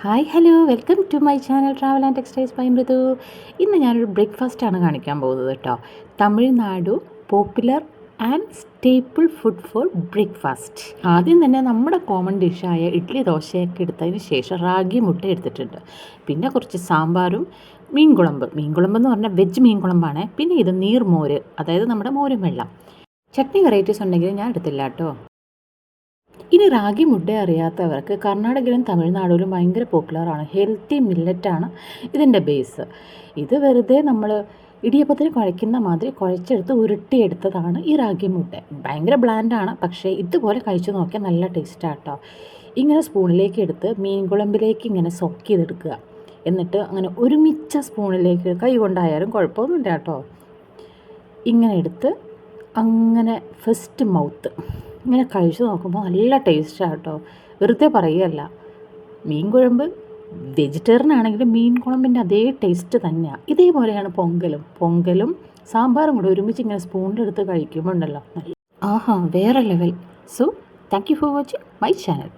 Hi hello welcome to my channel travel and textiles by Mridu. ഇന്ന് ഞാനൊരു ബ്രേക്ക്ഫാസ്റ്റാണ് കാണിക്കാൻ പോകുന്നത് കേട്ടോ. Tamil Nadu popular and staple food for breakfast. ആദ്യം തന്നെ നമ്മുടെ കോമൺ ഡിഷായ ഇഡ്ഡലി ദോശയൊക്കെ എടുത്തതിന് ശേഷം റാഗി മുട്ട എടുത്തിട്ടുണ്ട്. പിന്നെ കുറച്ച് സാമ്പാറും മീൻകുളമ്പ് എന്ന് പറഞ്ഞാൽ വെജ് മീൻകുളമ്പാണ്. പിന്നെ ഇത് നീർമോര്, അതായത് നമ്മുടെ മോരും വെള്ളം. ചട്നി വെറൈറ്റീസ് ഉണ്ടെങ്കിൽ ഞാൻ എടുത്തില്ല കേട്ടോ. ഇനി റാഗി മുട്ട അറിയാത്തവർക്ക് കർണാടകയിലും തമിഴ്നാടിലും ഭയങ്കര പോപ്പുലറാണ്. ഹെൽത്തി മില്ലറ്റാണ് ഇതിൻ്റെ ബേസ്. ഇത് വെറുതെ നമ്മൾ ഇടിയപ്പത്തിന് കുഴയ്ക്കുന്ന മാതിരി കുഴച്ചെടുത്ത് ഉരുട്ടിയെടുത്തതാണ് ഈ റാഗി മുട്ട. ഭയങ്കര ബ്ലാൻഡാണ്, പക്ഷേ ഇതുപോലെ കഴിച്ചു നോക്കിയാൽ നല്ല ടേസ്റ്റാണ് കേട്ടോ. ഇങ്ങനെ സ്പൂണിലേക്ക് എടുത്ത് മീൻ കുളമ്പിലേക്ക് ഇങ്ങനെ സോക്ക് ചെയ്തെടുക്കുക. എന്നിട്ട് അങ്ങനെ ഒരുമിച്ച സ്പൂണിലേക്ക് കൈ കൊണ്ടായാലും കുഴപ്പമൊന്നുമില്ല കേട്ടോ. ഇങ്ങനെ എടുത്ത് അങ്ങനെ ഫസ്റ്റ് മൗത്ത് ഇങ്ങനെ കഴിച്ചു നോക്കുമ്പോൾ നല്ല ടേസ്റ്റാണ് കേട്ടോ. വെറുതെ പറയുകയല്ല. മീൻ കുഴമ്പ് വെജിറ്റേറിയൻ ആണെങ്കിലും മീൻ കുഴമ്പിൻ്റെ അതേ ടേസ്റ്റ് തന്നെയാണ്. ഇതേപോലെയാണ് പൊങ്കലും സാമ്പാറും കൂടെ ഒരുമിച്ച് ഇങ്ങനെ സ്പൂണിലെടുത്ത് കഴിക്കുമ്പോൾ ഉണ്ടല്ലോ, ആഹാ വേറെ level. So thank you for watching my channel.